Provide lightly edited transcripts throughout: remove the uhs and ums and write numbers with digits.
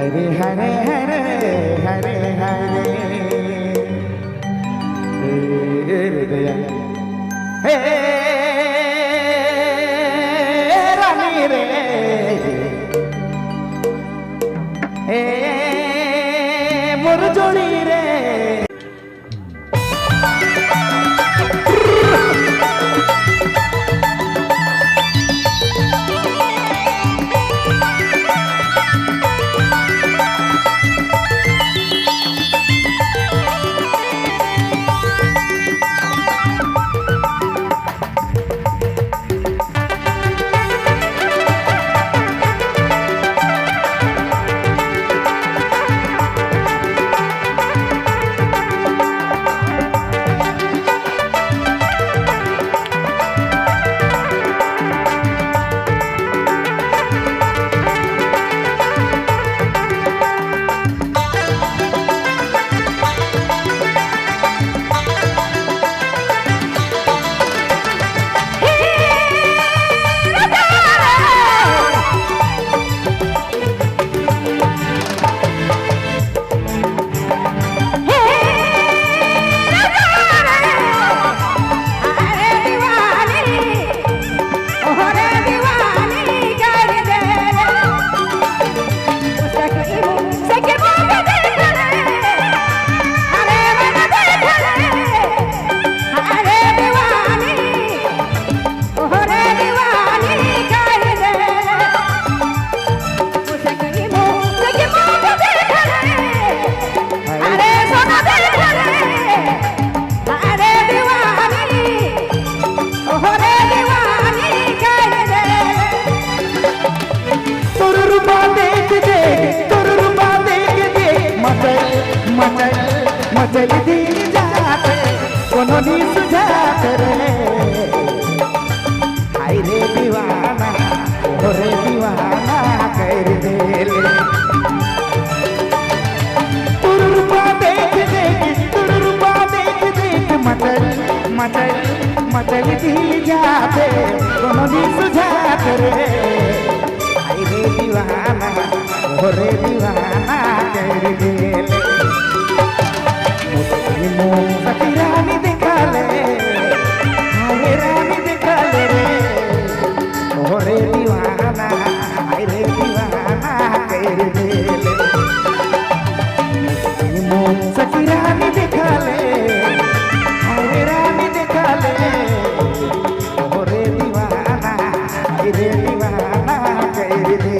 हरे हरे हरे हरे हरे हृदय हे रानी रे हे मोर जोड़ी रे मचल दिल जाते कोनो नी सुझाते रे हाय रे दीवाना रे दीवाना कर देले तुरुपा देख देख मचल दिल जाते कोनो नी सुझाते रे हाय रे दीवाना रे दीवाना कर देले सखी रानी दिखा ले हाय रानी दिखा ले रे ओरे दीवाना हाय रे दीवाना कर दे सखी रानी दिखा ले हाय रानी दिखा ले ओरे दीवाना हाय रे दीवाना कर दे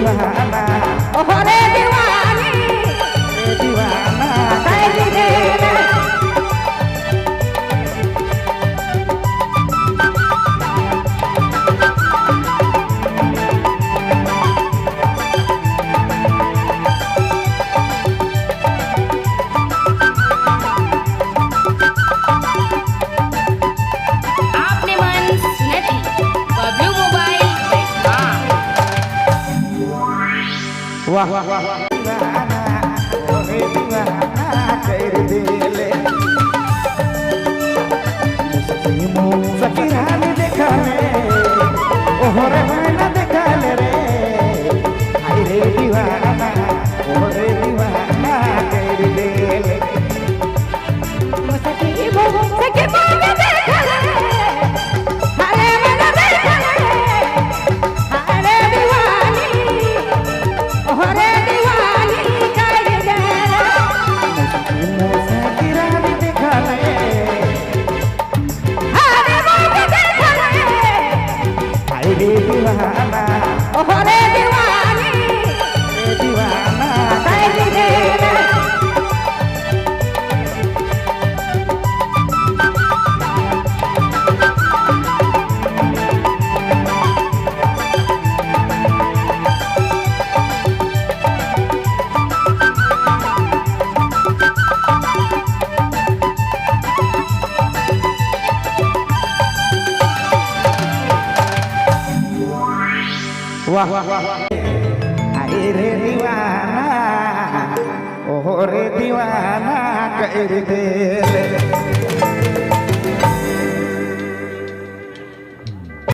दीवाना ओह रे दीवानी दीवाना कर दे आपने मन सुनती बबलू मोबाइल वाह वाह वाह दीवाना ओरे दीवाना कर दिले मुस्लिमो सकीरानी देखा ले ओरे मैना देखा ले रे हाय रे दीवाना ओरे दीवाना कर दिले सखी वो के देखा ले हरे मन देखा ले हरे दीवानी ओह रे दीवानी कर दे मुस्लिमो सकीरानी देखा ले हरे मन देखा ले हाय रे दीवाना ओह रे दीवानी दीवाना कर दे वाह वाह वाह हाय रे दीवाना ओह रे दीवाना कर दे